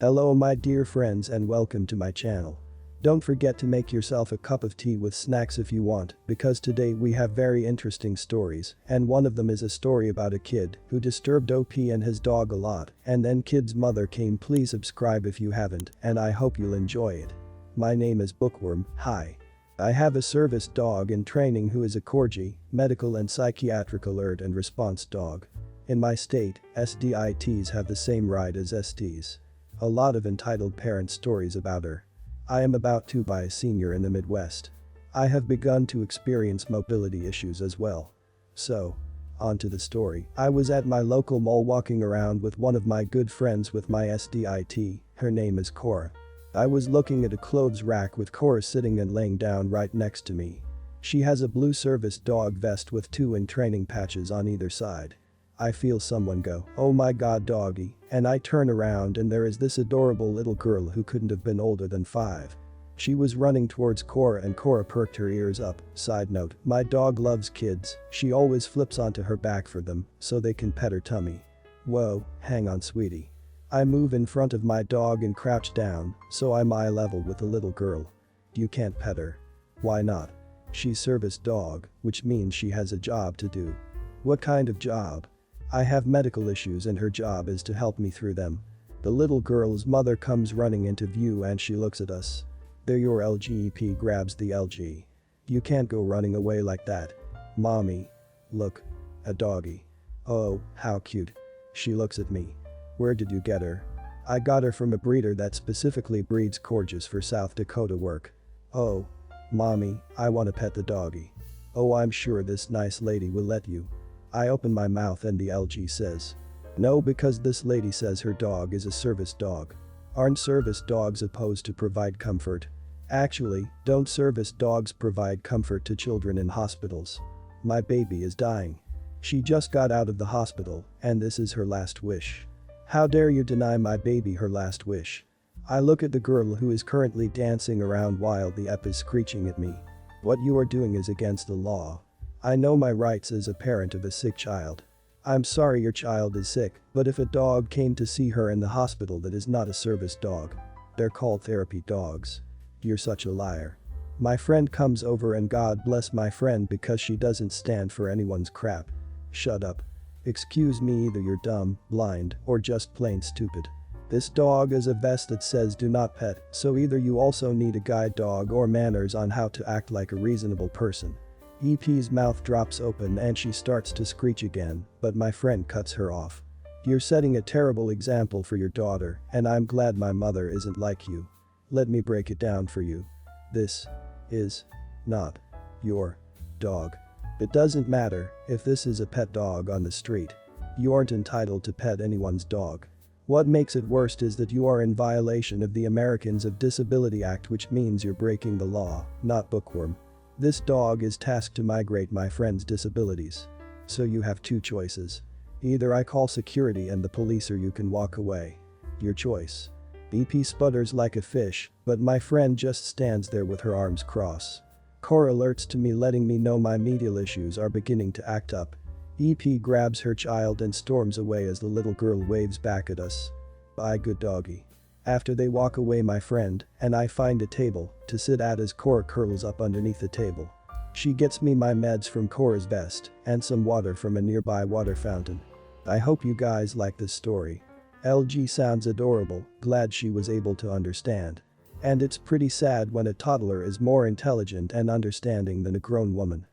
Hello my dear friends and welcome to my channel. Don't forget to make yourself a cup of tea with snacks if you want, because today we have very interesting stories, and one of them is a story about a kid who disturbed OP and his dog a lot, and then kid's mother came. Please subscribe if you haven't, and I hope you'll enjoy it. My name is Bookworm. Hi. I have a service dog in training who is a Corgi, medical and psychiatric alert and response dog. In my state, SDITs have the same right as STs. A lot of entitled parent stories about her. I am about to buy a senior in the Midwest. I have begun to experience mobility issues as well. So, on to the story. I was at my local mall walking around with one of my good friends with my SDIT, her name is Cora. I was looking at a clothes rack with Cora sitting and laying down right next to me. She has a blue service dog vest with 2 in training patches on either side. I feel someone go, "Oh my god doggy," and I turn around and there is this adorable little girl who couldn't have been older than 5. She was running towards Cora and Cora perked her ears up. Side note, my dog loves kids, she always flips onto her back for them so they can pet her tummy. Whoa, hang on sweetie. I move in front of my dog and crouch down, so I'm eye level with the little girl. You can't pet her. Why not? She's service dog, which means she has a job to do. What kind of job? I have medical issues and her job is to help me through them. The little girl's mother comes running into view and she looks at us. There your LGEP grabs the LG. You can't go running away like that. Mommy. Look. A doggy. Oh, how cute. She looks at me. Where did you get her? I got her from a breeder that specifically breeds Corgis for South Dakota work. Oh. Mommy, I want to pet the doggy. Oh, I'm sure this nice lady will let you. I open my mouth and the LG says. No, because this lady says her dog is a service dog. Aren't service dogs supposed to provide comfort? Actually, don't service dogs provide comfort to children in hospitals? My baby is dying. She just got out of the hospital, and this is her last wish. How dare you deny my baby her last wish? I look at the girl who is currently dancing around while the ep is screeching at me. What you are doing is against the law. I know my rights as a parent of a sick child. I'm sorry your child is sick, but if a dog came to see her in the hospital that is not a service dog. They're called therapy dogs. You're such a liar. My friend comes over and God bless my friend because she doesn't stand for anyone's crap. Shut up. Excuse me, either you're dumb, blind, or just plain stupid. This dog is a vest that says do not pet, so either you also need a guide dog or manners on how to act like a reasonable person. EP's mouth drops open and she starts to screech again, but my friend cuts her off. You're setting a terrible example for your daughter, and I'm glad my mother isn't like you. Let me break it down for you. This is not your dog. It doesn't matter if this is a pet dog on the street. You aren't entitled to pet anyone's dog. What makes it worse is that you are in violation of the Americans with Disabilities Act, which means you're breaking the law, not Bookworm. This dog is tasked to migrate my friend's disabilities. So you have 2 choices. Either I call security and the police or you can walk away. Your choice. EP sputters like a fish, but my friend just stands there with her arms crossed. Cora alerts to me, letting me know my medial issues are beginning to act up. EP grabs her child and storms away as the little girl waves back at us. Bye good doggy. After they walk away my friend and I find a table to sit at as Cora curls up underneath the table. She gets me my meds from Cora's vest and some water from a nearby water fountain. I hope you guys like this story. LG sounds adorable, glad she was able to understand. And it's pretty sad when a toddler is more intelligent and understanding than a grown woman.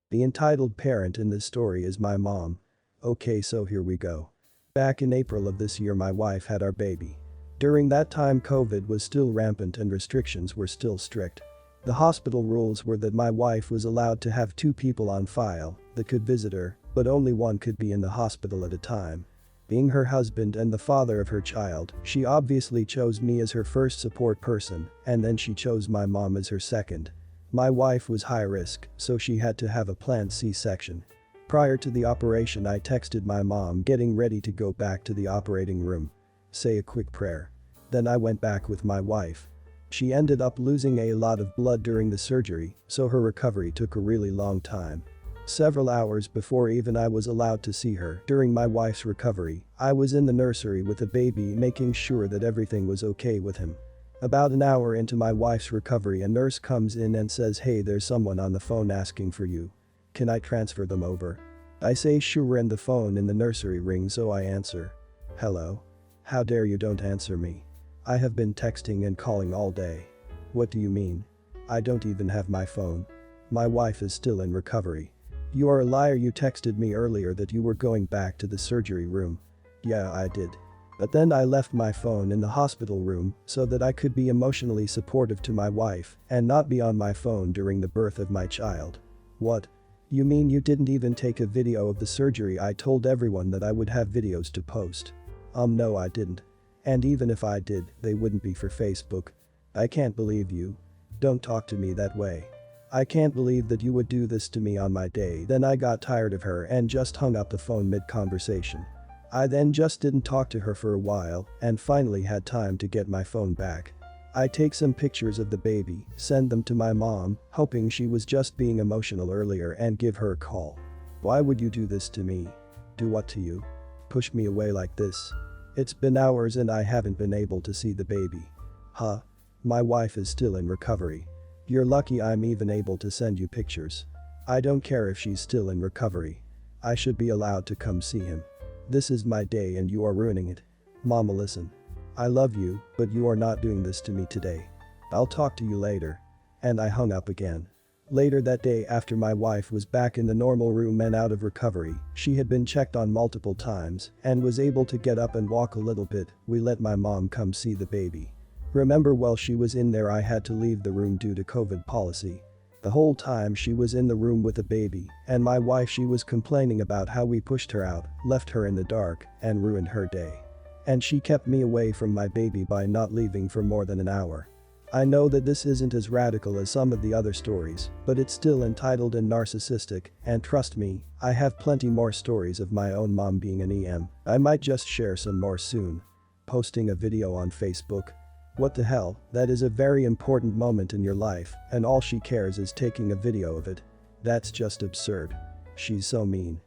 The entitled parent in this story is my mom. Okay, so here we go. Back in April of this year my wife had our baby. During that time COVID was still rampant and restrictions were still strict. The hospital rules were that my wife was allowed to have 2 people on file that could visit her, but only one could be in the hospital at a time. Being her husband and the father of her child, she obviously chose me as her first support person, and then she chose my mom as her second. My wife was high risk, so she had to have a planned C-section. Prior to the operation I texted my mom getting ready to go back to the operating room. Say a quick prayer. Then I went back with my wife. She ended up losing a lot of blood during the surgery, so her recovery took a really long time. Several hours before even I was allowed to see her during my wife's recovery, I was in the nursery with the baby making sure that everything was okay with him. About an hour into my wife's recovery, a nurse comes in and says, "Hey, there's someone on the phone asking for you. Can I transfer them over?" I say sure and the phone in the nursery rings, so I answer. "Hello? How dare you don't answer me? I have been texting and calling all day." "What do you mean? I don't even have my phone. My wife is still in recovery." "You are a liar, you texted me earlier that you were going back to the surgery room." "Yeah, I did. But then I left my phone in the hospital room so that I could be emotionally supportive to my wife and not be on my phone during the birth of my child." "What? You mean you didn't even take a video of the surgery? I told everyone that I would have videos to post." No, I didn't. And even if I did, they wouldn't be for Facebook." "I can't believe you. Don't talk to me that way. I can't believe that you would do this to me on my day." Then I got tired of her and just hung up the phone mid-conversation. I then just didn't talk to her for a while and finally had time to get my phone back. I take some pictures of the baby, send them to my mom, hoping she was just being emotional earlier, and give her a call. "Why would you do this to me?" "Do what to you? Push me away like this? It's been hours and I haven't been able to see the baby." "Huh? My wife is still in recovery. You're lucky I'm even able to send you pictures. I don't care if she's still in recovery. I should be allowed to come see him. This is my day and you are ruining it. Mama, listen. I love you, but you are not doing this to me today. I'll talk to you later." And I hung up again. Later that day, after my wife was back in the normal room and out of recovery, she had been checked on multiple times and was able to get up and walk a little bit, we let my mom come see the baby. Remember, while she was in there I had to leave the room due to COVID policy. The whole time she was in the room with the baby, and my wife, she was complaining about how we pushed her out, left her in the dark, and ruined her day. And she kept me away from my baby by not leaving for more than an hour. I know that this isn't as radical as some of the other stories, but it's still entitled and narcissistic, and trust me, I have plenty more stories of my own mom being an EM. I might just share some more soon. Posting a video on Facebook? What the hell, that is a very important moment in your life, and all she cares is taking a video of it. That's just absurd. She's so mean.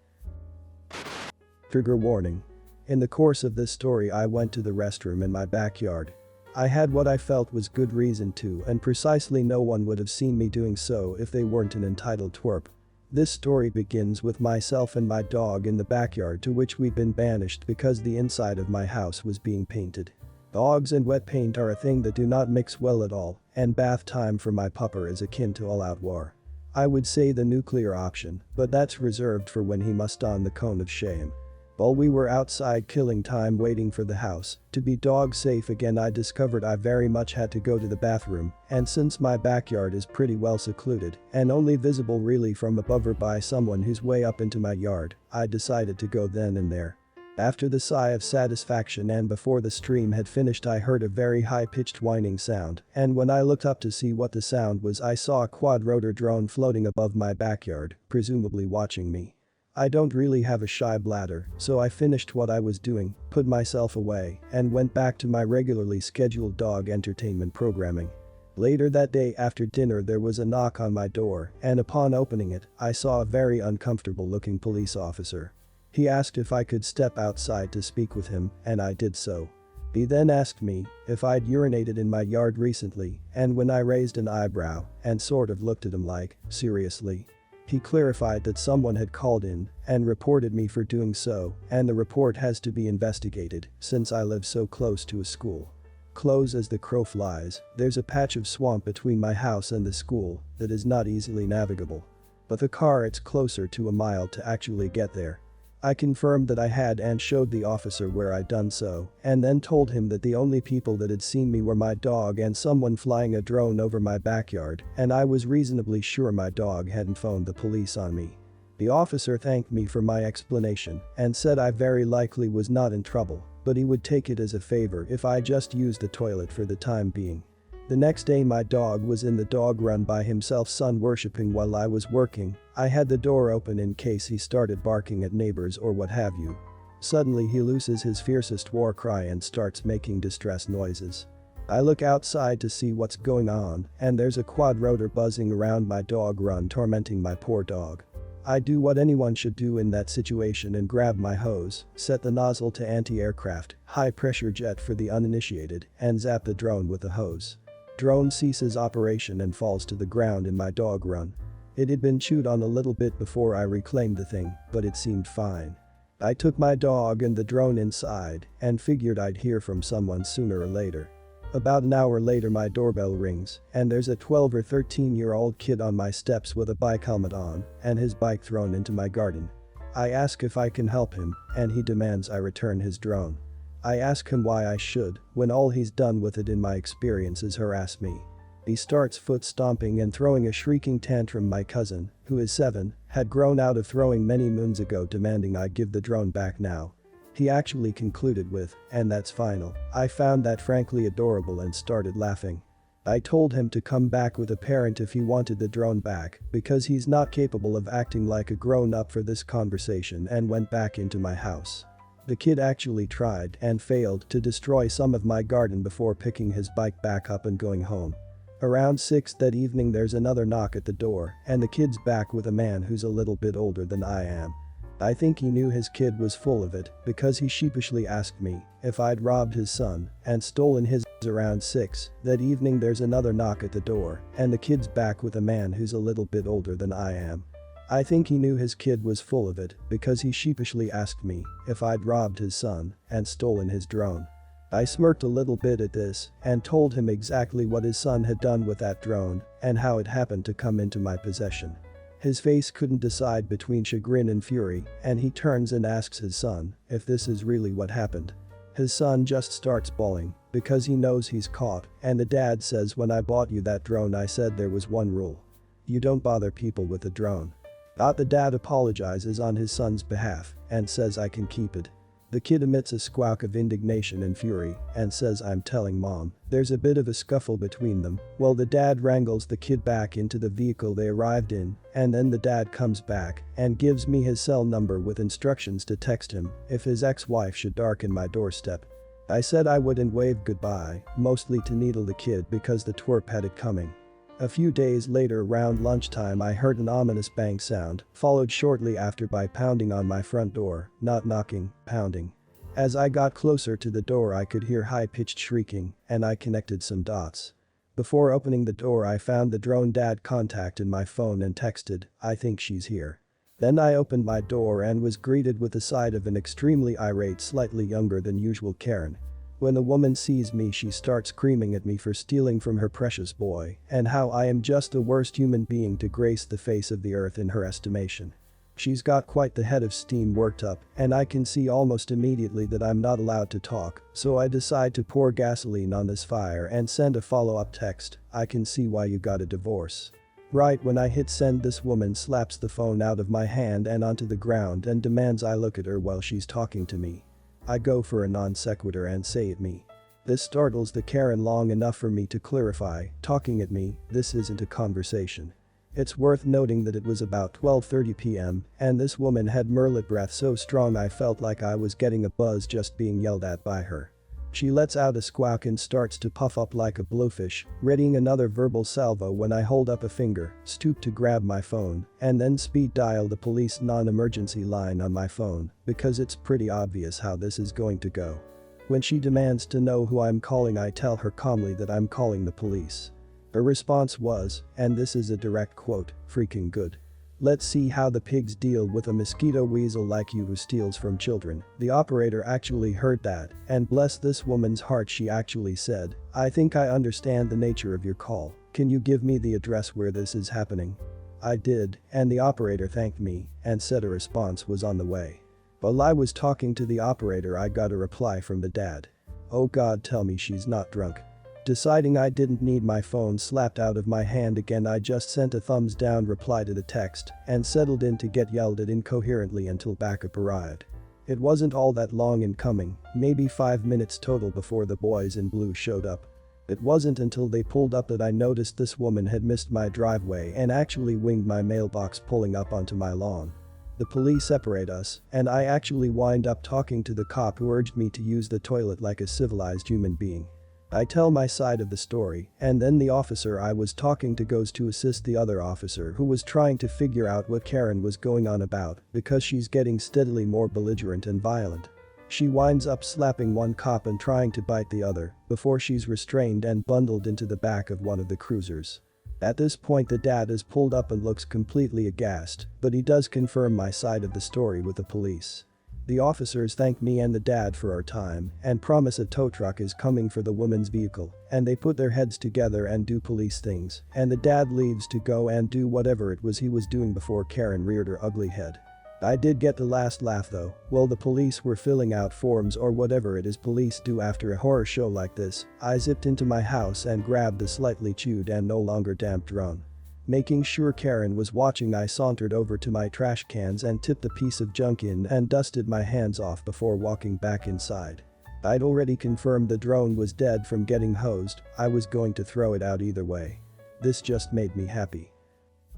Trigger warning. In the course of this story I went to the restroom in my backyard. I had what I felt was good reason to, and precisely no one would have seen me doing so if they weren't an entitled twerp. This story begins with myself and my dog in the backyard, to which we'd been banished because the inside of my house was being painted. Dogs and wet paint are a thing that do not mix well at all, and bath time for my pupper is akin to all-out war. I would say the nuclear option, but that's reserved for when he must don the cone of shame. While we were outside killing time waiting for the house to be dog safe again, I discovered I very much had to go to the bathroom, and since my backyard is pretty well secluded and only visible really from above or by someone who's way up into my yard, I decided to go then and there. After the sigh of satisfaction and before the stream had finished, I heard a very high-pitched whining sound, and when I looked up to see what the sound was, I saw a quad-rotor drone floating above my backyard, presumably watching me. I don't really have a shy bladder, so I finished what I was doing, put myself away, and went back to my regularly scheduled dog entertainment programming. Later that day after dinner there was a knock on my door, and upon opening it, I saw a very uncomfortable-looking police officer. He asked if I could step outside to speak with him, and I did so. He then asked me if I'd urinated in my yard recently, and when I raised an eyebrow and sort of looked at him like, seriously? He clarified that someone had called in and reported me for doing so, and the report has to be investigated since I live so close to a school. Close as the crow flies, there's a patch of swamp between my house and the school that is not easily navigable. With a car it's closer to a mile to actually get there. I confirmed that I had and showed the officer where I'd done so, and then told him that the only people that had seen me were my dog and someone flying a drone over my backyard, and I was reasonably sure my dog hadn't phoned the police on me. The officer thanked me for my explanation and said I very likely was not in trouble, but he would take it as a favor if I just used the toilet for the time being. The next day my dog was in the dog run by himself, sun worshipping while I was working. I had the door open in case he started barking at neighbors or what have you. Suddenly he looses his fiercest war cry and starts making distress noises. I look outside to see what's going on, and there's a quad rotor buzzing around my dog run, tormenting my poor dog. I do what anyone should do in that situation and grab my hose, set the nozzle to anti-aircraft, high-pressure jet for the uninitiated, and zap the drone with the hose. Drone ceases operation and falls to the ground in my dog run. It had been chewed on a little bit before I reclaimed the thing, but it seemed fine. I took my dog and the drone inside and figured I'd hear from someone sooner or later. About an hour later my doorbell rings and there's a 12 or 13-year-old kid on my steps with a bike helmet on and his bike thrown into my garden. I ask if I can help him and he demands I return his drone. I ask him why I should, when all he's done with it in my experience is harass me. He starts foot stomping and throwing a shrieking tantrum. My cousin, who is 7, had grown out of throwing many moons ago, demanding I give the drone back now. He actually concluded with, "And that's final." I found that frankly adorable and started laughing. I told him to come back with a parent if he wanted the drone back because he's not capable of acting like a grown-up for this conversation, and went back into my house. The kid actually tried and failed to destroy some of my garden before picking his bike back up and going home. Around 6 that evening there's another knock at the door and the kid's back with a man who's a little bit older than I am. I think he knew his kid was full of it because he sheepishly asked me if I'd robbed his son and stolen his. Around 6 that evening there's another knock at the door and the kid's back with a man who's a little bit older than I am. I think he knew his kid was full of it because he sheepishly asked me if I'd robbed his son and stolen his drone. I smirked a little bit at this and told him exactly what his son had done with that drone and how it happened to come into my possession. His face couldn't decide between chagrin and fury and he turns and asks his son if this is really what happened. His son just starts bawling because he knows he's caught, and the dad says, "When I bought you that drone I said there was one rule. You don't bother people with the drone." The dad apologizes on his son's behalf and says I can keep it. The kid emits a squawk of indignation and fury and says I'm telling mom. There's a bit of a scuffle between them while the dad wrangles the kid back into the vehicle they arrived in, and then the dad comes back and gives me his cell number with instructions to text him if his ex-wife should darken my doorstep. I said I would and waved goodbye, mostly to needle the kid because the twerp had it coming. A few days later around lunchtime I heard an ominous bang sound, followed shortly after by pounding on my front door, not knocking, pounding. As I got closer to the door I could hear high-pitched shrieking and I connected some dots. Before opening the door I found the drone dad contact in my phone and texted, "I think she's here." Then I opened my door and was greeted with the sight of an extremely irate, slightly younger than usual Karen. When the woman sees me she starts screaming at me for stealing from her precious boy and how I am just the worst human being to grace the face of the earth in her estimation. She's got quite the head of steam worked up and I can see almost immediately that I'm not allowed to talk, so I decide to pour gasoline on this fire and send a follow-up text, "I can see why you got a divorce." Right when I hit send this woman slaps the phone out of my hand and onto the ground and demands I look at her while she's talking to me. I go for a non sequitur and say at me. This startles the Karen long enough for me to clarify, talking at me, this isn't a conversation. It's worth noting that it was about 12:30 p.m. and this woman had merlet breath so strong I felt like I was getting a buzz just being yelled at by her. She lets out a squawk and starts to puff up like a blowfish, readying another verbal salvo when I hold up a finger, stoop to grab my phone, and then speed dial the police non-emergency line on my phone, because it's pretty obvious how this is going to go. When she demands to know who I'm calling I tell her calmly that I'm calling the police. Her response was, and this is a direct quote, "Freaking good. Let's see how the pigs deal with a mosquito weasel like you who steals from children." The operator actually heard that, and bless this woman's heart she actually said, "I think I understand the nature of your call. Can you give me the address where this is happening?" I did, and the operator thanked me and said a response was on the way. While I was talking to the operator I got a reply from the dad. "Oh God, tell me she's not drunk." Deciding I didn't need my phone slapped out of my hand again I just sent a thumbs down reply to the text and settled in to get yelled at incoherently until backup arrived. It wasn't all that long in coming, maybe 5 minutes total before the boys in blue showed up. It wasn't until they pulled up that I noticed this woman had missed my driveway and actually winged my mailbox pulling up onto my lawn. The police separate us, and I actually wind up talking to the cop who urged me to use the toilet like a civilized human being. I tell my side of the story, and then the officer I was talking to goes to assist the other officer who was trying to figure out what Karen was going on about because she's getting steadily more belligerent and violent. She winds up slapping one cop and trying to bite the other before she's restrained and bundled into the back of one of the cruisers. At this point the dad is pulled up and looks completely aghast, but he does confirm my side of the story with the police. The officers thank me and the dad for our time and promise a tow truck is coming for the woman's vehicle, and they put their heads together and do police things, and the dad leaves to go and do whatever it was he was doing before Karen reared her ugly head. I did get the last laugh though. While the police were filling out forms or whatever it is police do after a horror show like this, I zipped into my house and grabbed the slightly chewed and no longer damp drone. Making sure Karen was watching, I sauntered over to my trash cans and tipped a piece of junk in and dusted my hands off before walking back inside. I'd already confirmed the drone was dead from getting hosed. I was going to throw it out either way. This just made me happy.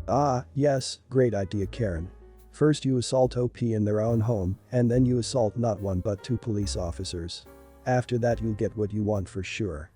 Ah, yes, great idea, Karen. First you assault OP in their own home, and then you assault not one but two police officers. After that you'll get what you want for sure.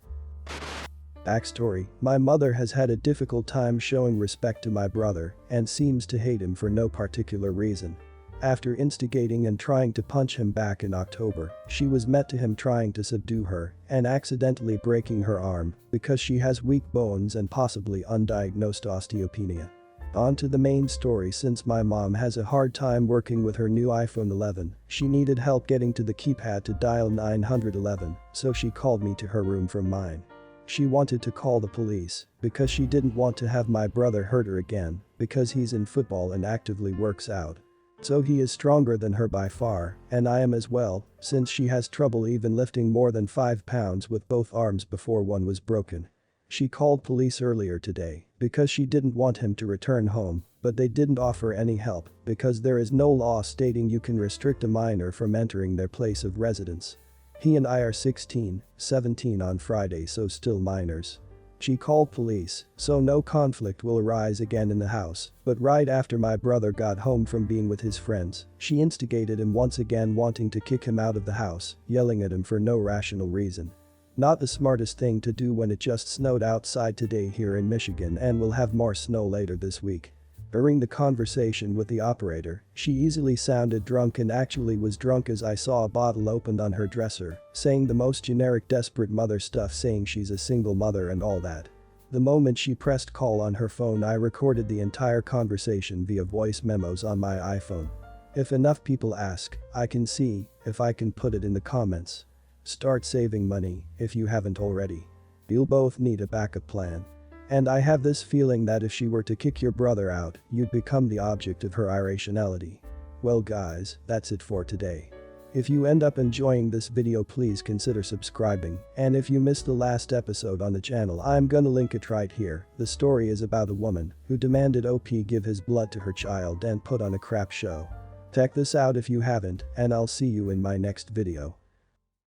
Backstory: my mother has had a difficult time showing respect to my brother and seems to hate him for no particular reason. After instigating and trying to punch him back in October, she was met to him trying to subdue her and accidentally breaking her arm because she has weak bones and possibly undiagnosed osteopenia. On to the main story. Since my mom has a hard time working with her new iPhone 11, she needed help getting to the keypad to dial 911, so she called me to her room from mine. She wanted to call the police because she didn't want to have my brother hurt her again because he's in football and actively works out. So he is stronger than her by far, and I am as well, since she has trouble even lifting more than 5 pounds with both arms before one was broken. She called police earlier today because she didn't want him to return home, but they didn't offer any help because there is no law stating you can restrict a minor from entering their place of residence. He and I are 16, 17 on Friday, so still minors. She called police, so no conflict will arise again in the house, but right after my brother got home from being with his friends, she instigated him once again, wanting to kick him out of the house, yelling at him for no rational reason. Not the smartest thing to do when it just snowed outside today here in Michigan and will have more snow later this week. During the conversation with the operator, she easily sounded drunk and actually was drunk as I saw a bottle opened on her dresser, saying the most generic desperate mother stuff, saying she's a single mother and all that. The moment she pressed call on her phone, I recorded the entire conversation via voice memos on my iPhone. If enough people ask, I can see if I can put it in the comments. Start saving money if you haven't already. You'll both need a backup plan. And I have this feeling that if she were to kick your brother out, you'd become the object of her irrationality. Well guys, that's it for today. If you end up enjoying this video, please consider subscribing, and if you missed the last episode on the channel, I'm gonna link it right here. The story is about a woman who demanded OP give his blood to her child and put on a crap show. Check this out if you haven't, and I'll see you in my next video.